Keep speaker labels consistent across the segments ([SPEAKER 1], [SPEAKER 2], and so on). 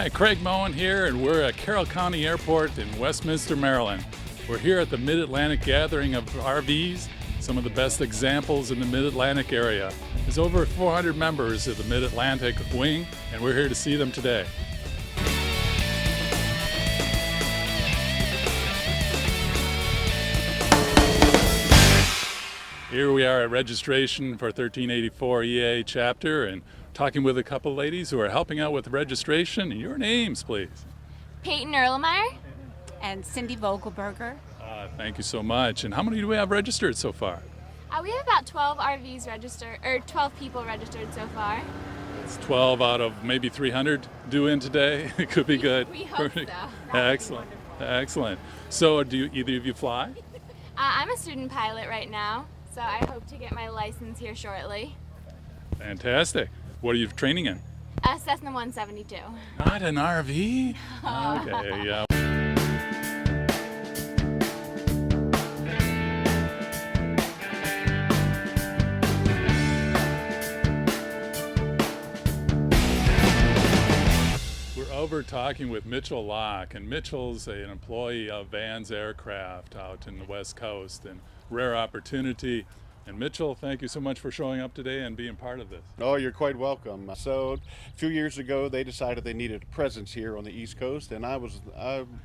[SPEAKER 1] Hi, Craig Moen here, and we're at Carroll County Airport in Westminster, Maryland. We're here at the Mid-Atlantic Gathering of RVs, some of the best examples in the Mid-Atlantic area. There's over 400 members of the Mid-Atlantic Wing, and we're here to see them today. Here we are at registration for 1384 EA chapter and talking with a couple ladies who are helping out with registration. Your names, please.
[SPEAKER 2] Peyton Erlenmeyer.
[SPEAKER 3] And Cindy Vogelberger.
[SPEAKER 1] Thank you so much. And how many do we have registered so far?
[SPEAKER 2] We have about 12 RVs registered, or 12 people registered so far.
[SPEAKER 1] It's 12 out of maybe 300 due in today. It could be good.
[SPEAKER 2] We hope so.
[SPEAKER 1] Excellent. Excellent. So do either of you fly?
[SPEAKER 2] I'm a student pilot right now, so I hope to get my license here shortly.
[SPEAKER 1] Fantastic. What are you training in?
[SPEAKER 2] Cessna 172.
[SPEAKER 1] Not an RV? Okay, yeah. We're over talking with Mitchell Locke, and Mitchell's an employee of Van's Aircraft out in the West Coast, and rare opportunity. And Mitchell, thank you so much for showing up today and being part of this.
[SPEAKER 4] Oh, you're quite welcome. So a few years ago, they decided they needed a presence here on the East Coast, and I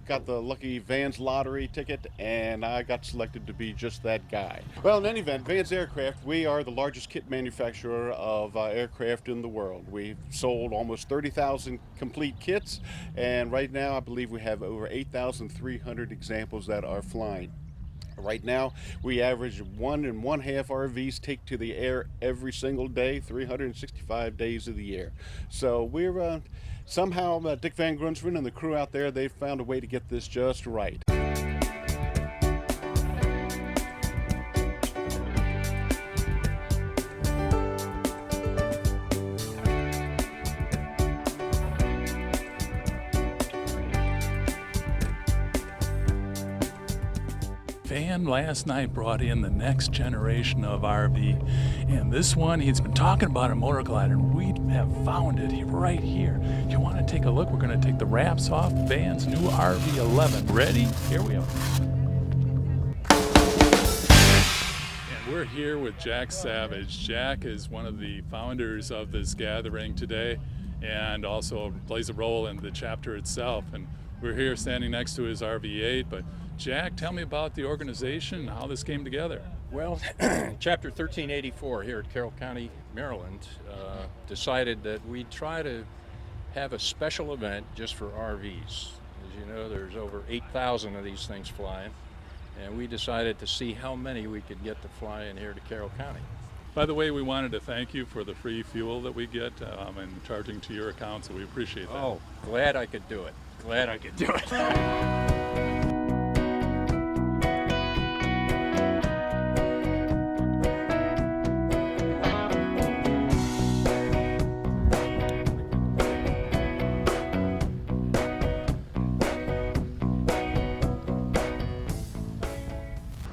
[SPEAKER 4] got the lucky Vans lottery ticket, and I got selected to be just that guy. Well, in any event, Vans Aircraft, we are the largest kit manufacturer of aircraft in the world. We've sold almost 30,000 complete kits, and right now I believe we have over 8,300 examples that are flying. Right now, we average 1.5 RVs take to the air every single day, 365 days of the year. So we're somehow Dick Van Grunsven and the crew out there, they've found a way to get this just right.
[SPEAKER 1] Van last night brought in the next generation of RV, and this one he's been talking about a motor glider, and we have found it right here. You want to take a look? We're going to take the wraps off Van's new RV11. Ready? Here we are. And we're here with Jack Savage. Jack is one of the founders of this gathering today, and also plays a role in the chapter itself. And we're here standing next to his RV8, but Jack, tell me about the organization and how this came together.
[SPEAKER 5] Well, Chapter 1384 here at Carroll County, Maryland, decided that we'd try to have a special event just for RVs. As you know, there's over 8,000 of these things flying, and we decided to see how many we could get to fly in here to Carroll County.
[SPEAKER 1] By the way, we wanted to thank you for the free fuel that we get and charging to your account, so we appreciate that.
[SPEAKER 5] Oh, glad I could do it. Glad I could do it.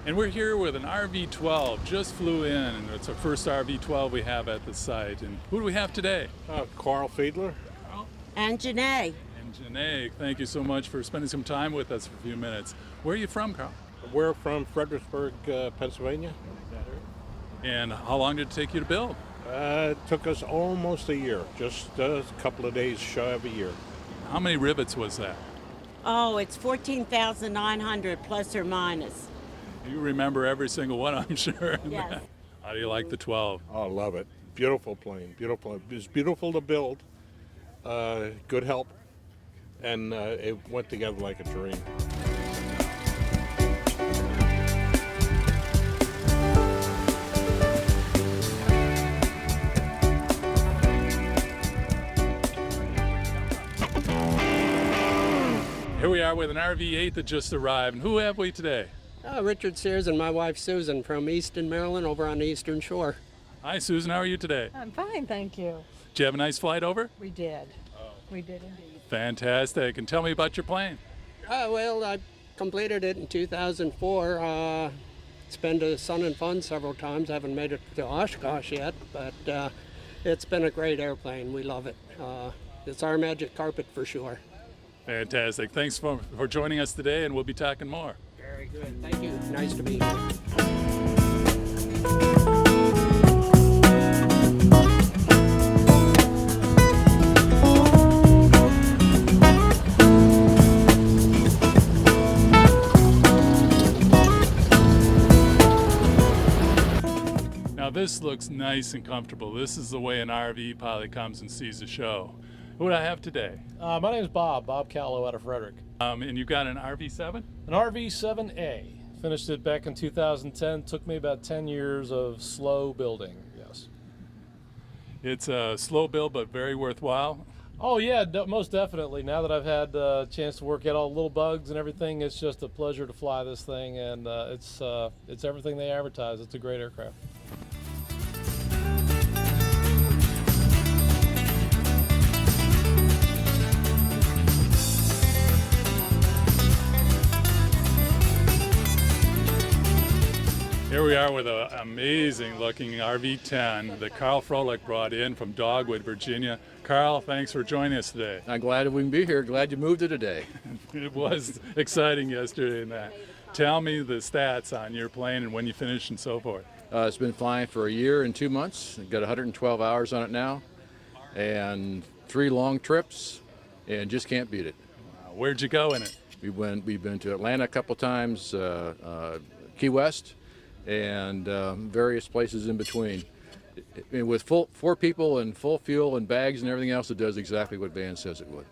[SPEAKER 1] And we're here with an RV12, just flew in, and it's our first RV12 we have at the site. And who do we have today?
[SPEAKER 6] Carl Fiedler.
[SPEAKER 3] And Janae.
[SPEAKER 1] And Janae, thank you so much for spending some time with us for a few minutes. Where are you from, Carl?
[SPEAKER 6] We're from Fredericksburg, Pennsylvania.
[SPEAKER 1] And how long did it take you to build?
[SPEAKER 6] It took us almost a year, just a couple of days shy of a year.
[SPEAKER 1] How many rivets was that?
[SPEAKER 3] Oh, it's 14,900 plus or minus.
[SPEAKER 1] You remember every single one, I'm sure.
[SPEAKER 3] Yes.
[SPEAKER 1] How do you like the 12?
[SPEAKER 6] Oh, I love it. Beautiful plane, beautiful. It's beautiful to build, good help, and it went together like a dream.
[SPEAKER 1] Here we are with an RV8 that just arrived. And who have we today?
[SPEAKER 7] Richard Sears and my wife Susan from Easton, Maryland, over on the Eastern Shore.
[SPEAKER 1] Hi, Susan. How are you today?
[SPEAKER 8] I'm fine, thank you.
[SPEAKER 1] Did you have a nice flight over?
[SPEAKER 8] We did. We did indeed.
[SPEAKER 1] Fantastic. And tell me about your plane.
[SPEAKER 7] Well, I completed it in 2004. It's been to Sun and Fun several times. I haven't made it to Oshkosh yet, but it's been a great airplane. We love it. It's our magic carpet for sure.
[SPEAKER 1] Fantastic. Thanks for joining us today, and we'll be talking more.
[SPEAKER 7] Very good. Thank you. Nice to be here.
[SPEAKER 1] Now this looks nice and comfortable. This is the way an RV pilot comes and sees a show. What do I have today?
[SPEAKER 9] My name is Bob Callow out of Frederick.
[SPEAKER 1] And you've got an RV7?
[SPEAKER 9] An RV7A. Finished it back in 2010. Took me about 10 years of slow building, yes.
[SPEAKER 1] It's a slow build, but very worthwhile.
[SPEAKER 9] Oh yeah, most definitely. Now that I've had a chance to work out all the little bugs and everything, it's just a pleasure to fly this thing, and it's everything they advertise. It's a great aircraft.
[SPEAKER 1] Here we are with an amazing looking RV-10 that Carl Froelich brought in from Dogwood, Virginia. Carl, thanks for joining us today.
[SPEAKER 5] I'm glad we can be here. Glad you moved it today.
[SPEAKER 1] It was exciting yesterday and that. Tell me the stats on your plane and when you finished and so forth.
[SPEAKER 5] It's been flying for a year and 2 months. I've got 112 hours on it now, and 3 long trips, and just can't beat it.
[SPEAKER 1] Where'd you go in it?
[SPEAKER 5] We've been to Atlanta a couple times, Key West, and various places in between. And with 4 people and full fuel and bags and everything else, it does exactly what Van says it would.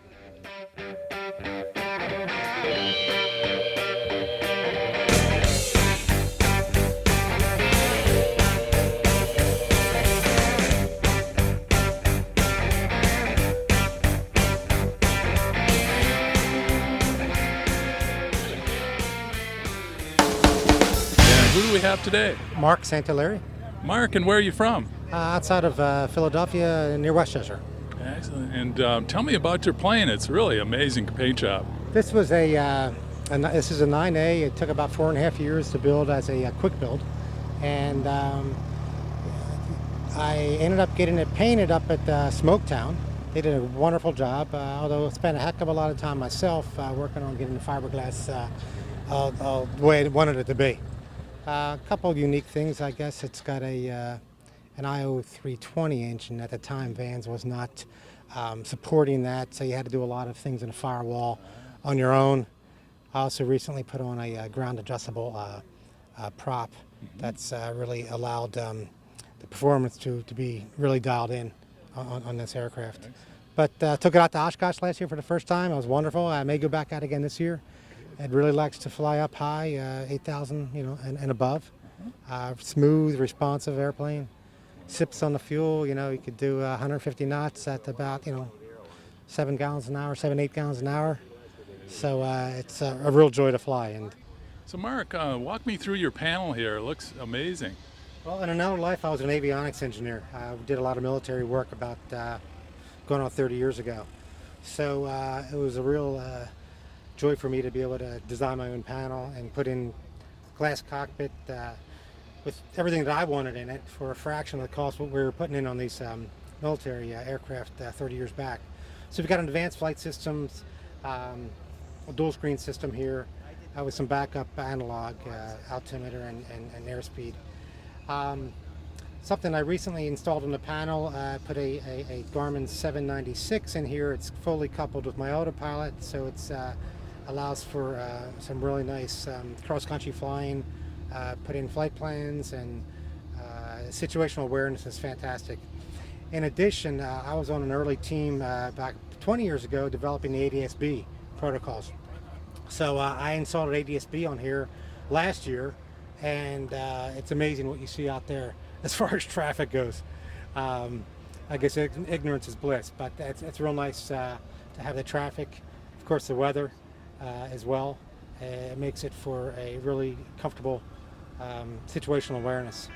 [SPEAKER 1] Who do we have today?
[SPEAKER 10] Mark Santaleri,
[SPEAKER 1] Mark, and where are you from?
[SPEAKER 10] outside of Philadelphia, near Westchester.
[SPEAKER 1] Excellent. And tell me about your plane. It's really amazing paint job.
[SPEAKER 10] This was this is a 9A. It took about 4.5 years to build as a quick build, and I ended up getting it painted up at Smoketown. They did a wonderful job, although I spent a heck of a lot of time myself working on getting the fiberglass the way I wanted it to be. A couple of unique things, I guess. It's got an IO 320 engine. At the time, Vans was not supporting that, so you had to do a lot of things in a firewall on your own. I also recently put on a ground adjustable prop that's really allowed the performance to be really dialed in on this aircraft. But took it out to Oshkosh last year for the first time. It was wonderful. I may go back out again this year. It really likes to fly up high, 8,000, and above. Smooth, responsive airplane. Sips on the fuel. You could do 150 knots at about 7 gallons an hour, 8 gallons an hour. So it's a real joy to fly. And
[SPEAKER 1] So Mark, walk me through your panel here. It looks amazing.
[SPEAKER 10] well, in another life, I was an avionics engineer. I did a lot of military work about going on 30 years ago. So it was a real joy for me to be able to design my own panel and put in glass cockpit with everything that I wanted in it for a fraction of the cost what we were putting in on these military aircraft 30 years back. So we've got an advanced flight systems, a dual screen system here with some backup analog altimeter and airspeed. Something I recently installed on the panel, put a Garmin 796 in here. It's fully coupled with my autopilot, so it's allows for some really nice cross-country flying, put in flight plans, and situational awareness is fantastic. In addition, I was on an early team back 20 years ago developing the ADS-B protocols. So I installed an ADS-B on here last year, and it's amazing what you see out there as far as traffic goes. I guess ignorance is bliss, but it's real nice to have the traffic, of course the weather as well. It makes it for a really comfortable situational awareness.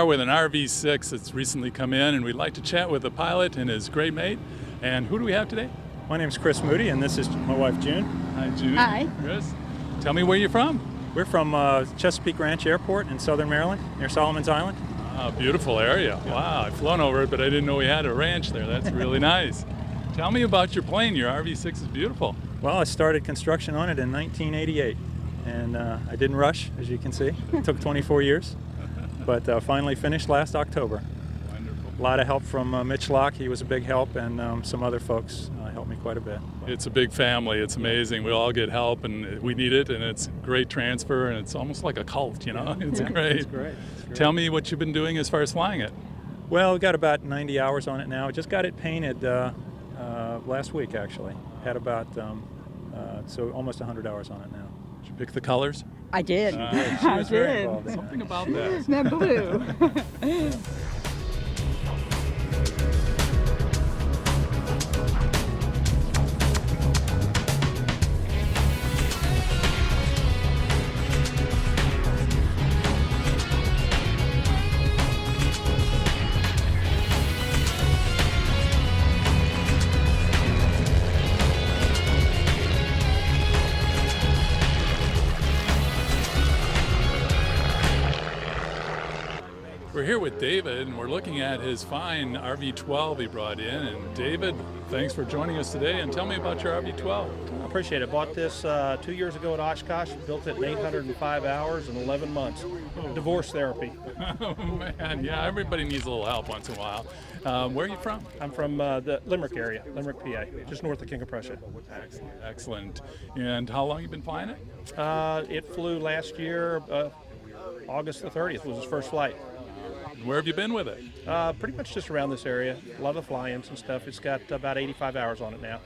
[SPEAKER 1] are with an RV6 that's recently come in, and we'd like to chat with the pilot and his great mate. And who do we have today?
[SPEAKER 11] My name's Chris Moody, and this is my wife June.
[SPEAKER 1] Hi, June.
[SPEAKER 8] Hi.
[SPEAKER 1] Chris, tell me where you're from.
[SPEAKER 11] We're from Chesapeake Ranch Airport in southern Maryland, near Solomon's Island.
[SPEAKER 1] Beautiful area. Wow, I've flown over it, but I didn't know we had a ranch there. That's really nice. Tell me about your plane. Your RV6 is beautiful.
[SPEAKER 11] Well, I started construction on it in 1988, and I didn't rush, as you can see. It took 24 years, but finally finished last October.
[SPEAKER 1] Wonderful.
[SPEAKER 11] A lot of help from Mitch Locke. He was a big help, and some other folks helped me quite a bit.
[SPEAKER 1] It's a big family. It's amazing. We all get help, and we need it, and it's great transfer, and it's almost like a cult, you know? It's great.
[SPEAKER 11] It's great.
[SPEAKER 1] Tell me what you've been doing as far as flying it.
[SPEAKER 11] Well, we got about 90 hours on it now. Just got it painted last week, actually. Had about, so almost 100 hours on it now.
[SPEAKER 1] Did you pick the colors?
[SPEAKER 8] I did.
[SPEAKER 11] She was very
[SPEAKER 8] did.
[SPEAKER 11] involved in
[SPEAKER 1] Something about that.
[SPEAKER 8] That blue.
[SPEAKER 1] We're here with David, and we're looking at his fine RV12 he brought in. And David, thanks for joining us today, and tell me about your RV12.
[SPEAKER 12] I appreciate it. Bought this 2 years ago at Oshkosh, built it in 805 hours and 11 months. Divorce therapy.
[SPEAKER 1] Oh man, yeah, everybody needs a little help once in a while. Where are you from?
[SPEAKER 12] I'm from the Limerick area, Limerick, PA, just north of King of Prussia.
[SPEAKER 1] Excellent. And how long you been flying it?
[SPEAKER 12] It flew last year, August the 30th was its first flight.
[SPEAKER 1] Where have you been with it?
[SPEAKER 12] Pretty much just around this area. A lot of the fly-ins and stuff. It's got about 85 hours on it now.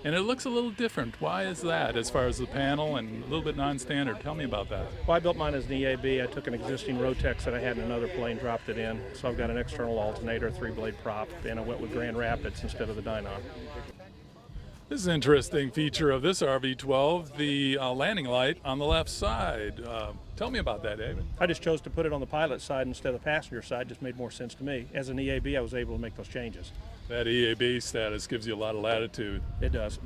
[SPEAKER 1] And it looks a little different. Why is that as far as the panel and a little bit non-standard? Tell me about that.
[SPEAKER 12] Well, I built mine as an EAB. I took an existing Rotex that I had in another plane, dropped it in. So I've got an external alternator, 3-blade prop, and I went with Grand Rapids instead of the Dynon.
[SPEAKER 1] This is an interesting feature of this RV12, the landing light on the left side. Tell me about that, David.
[SPEAKER 12] I just chose to put it on the pilot side instead of the passenger side. Just made more sense to me. As an EAB, I was able to make those changes.
[SPEAKER 1] That EAB status gives you a lot of latitude.
[SPEAKER 12] It does.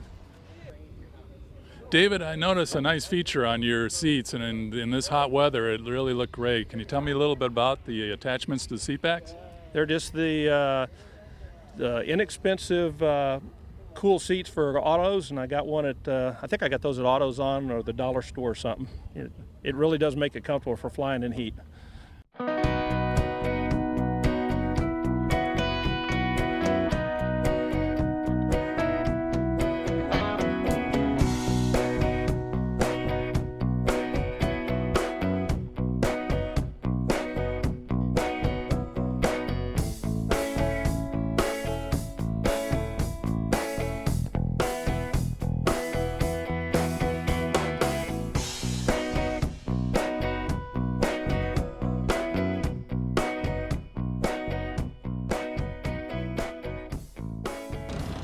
[SPEAKER 1] David, I noticed a nice feature on your seats, and in this hot weather, it really looked great. Can you tell me a little bit about the attachments to the seat backs?
[SPEAKER 12] They're just the inexpensive cool seats for autos, and I got one at, I think I got those at AutoZone or the dollar store or something. It really does make it comfortable for flying in heat.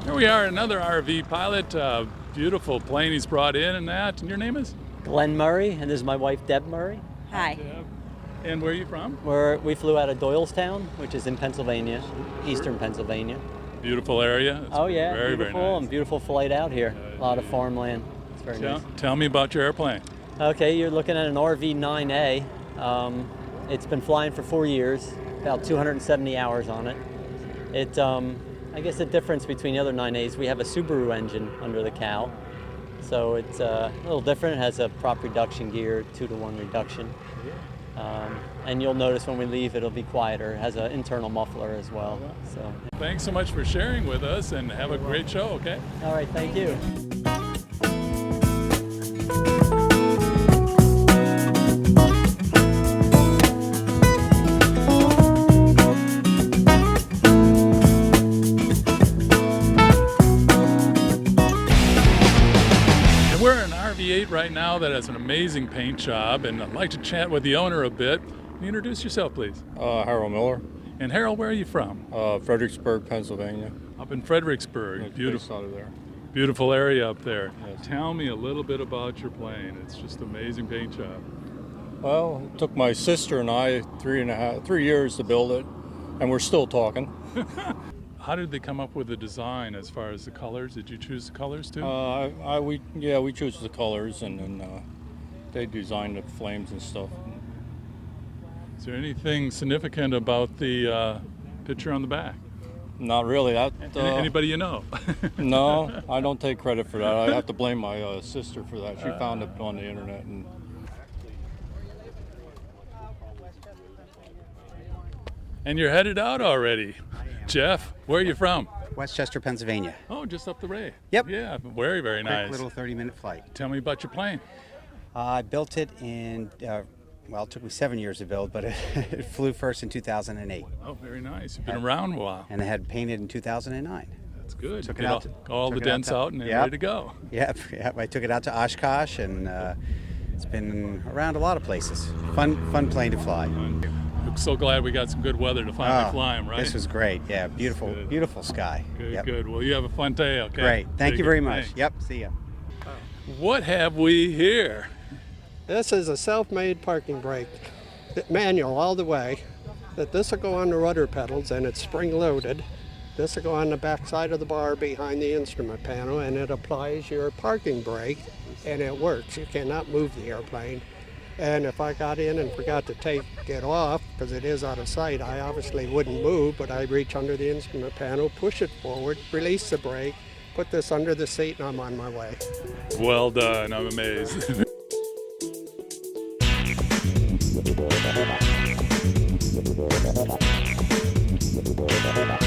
[SPEAKER 1] Here we are, another RV pilot. Beautiful plane he's brought in and that. And your name is?
[SPEAKER 13] Glenn Murray, and this is my wife, Deb Murray.
[SPEAKER 8] Hi.
[SPEAKER 1] Deb. And where are you from?
[SPEAKER 13] We flew out of Doylestown, which is in Pennsylvania, eastern Pennsylvania.
[SPEAKER 1] Beautiful area. It's
[SPEAKER 13] yeah,
[SPEAKER 1] very,
[SPEAKER 13] beautiful,
[SPEAKER 1] very nice.
[SPEAKER 13] And beautiful flight out here. A lot of farmland. It's very nice.
[SPEAKER 1] Tell me about your airplane.
[SPEAKER 13] Okay, you're looking at an RV9A. It's been flying for 4 years, about 270 hours on it. I guess the difference between the other 9As, we have a Subaru engine under the cowl. So it's a little different. It has a prop reduction gear, 2-to-1 reduction. And you'll notice when we leave, it'll be quieter. It has an internal muffler as well. So.
[SPEAKER 1] Thanks so much for sharing with us, and have a great show, okay?
[SPEAKER 13] All right, thank you.
[SPEAKER 1] We're in RV8 right now that has an amazing paint job, and I'd like to chat with the owner a bit. Can you introduce yourself, please?
[SPEAKER 14] Harold Miller.
[SPEAKER 1] And Harold, where are you from?
[SPEAKER 14] Fredericksburg, Pennsylvania.
[SPEAKER 1] Up in Fredericksburg.
[SPEAKER 14] Beautiful out of there.
[SPEAKER 1] Beautiful area up there.
[SPEAKER 14] Yes.
[SPEAKER 1] Tell me a little bit about your plane. It's just amazing paint job.
[SPEAKER 14] Well, it took my sister and I 3 years to build it, and we're still talking.
[SPEAKER 1] How did they come up with the design as far as the colors? Did you choose the colors too?
[SPEAKER 14] We choose the colors, and then they designed the flames and stuff.
[SPEAKER 1] Is there anything significant about the picture on the back?
[SPEAKER 14] Not really.
[SPEAKER 1] Anybody you know?
[SPEAKER 14] No, I don't take credit for that. I have to blame my sister for that. She found it on the internet.
[SPEAKER 1] And you're headed out already. Jeff, where are you from?
[SPEAKER 15] Westchester, Pennsylvania.
[SPEAKER 1] Oh, just up the way.
[SPEAKER 15] Yep.
[SPEAKER 1] Yeah, very, very nice.
[SPEAKER 15] Quick little 30-minute flight.
[SPEAKER 1] Tell me about your plane.
[SPEAKER 15] I built it in, well, it took me 7 years to build, but it flew first in 2008.
[SPEAKER 1] Oh, very nice. You've been around a while.
[SPEAKER 15] And I had painted in 2009.
[SPEAKER 1] That's good.
[SPEAKER 15] Took
[SPEAKER 1] Get
[SPEAKER 15] it out.
[SPEAKER 1] all the dents out and ready to go.
[SPEAKER 15] Yep. I took it out to Oshkosh, and it's been around a lot of places. Fun plane to fly.
[SPEAKER 1] I'm so glad we got some good weather to finally fly them, right?
[SPEAKER 15] This was great. Yeah, beautiful sky.
[SPEAKER 1] Good, good. Well, you have a fun day, okay?
[SPEAKER 15] Great. Thank you very much.
[SPEAKER 1] Thanks.
[SPEAKER 15] Yep, see ya.
[SPEAKER 1] What have we here?
[SPEAKER 7] This is a self-made parking brake, manual all the way. This will go on the rudder pedals, and it's spring-loaded. This will go on the back side of the bar behind the instrument panel, and it applies your parking brake, and it works. You cannot move the airplane. And if I got in and forgot to take it off, because it is out of sight, I obviously wouldn't move, but I reach under the instrument panel, push it forward, release the brake, put this under the seat, and I'm on my way.
[SPEAKER 1] Well done. I'm amazed.
[SPEAKER 16] Thank you.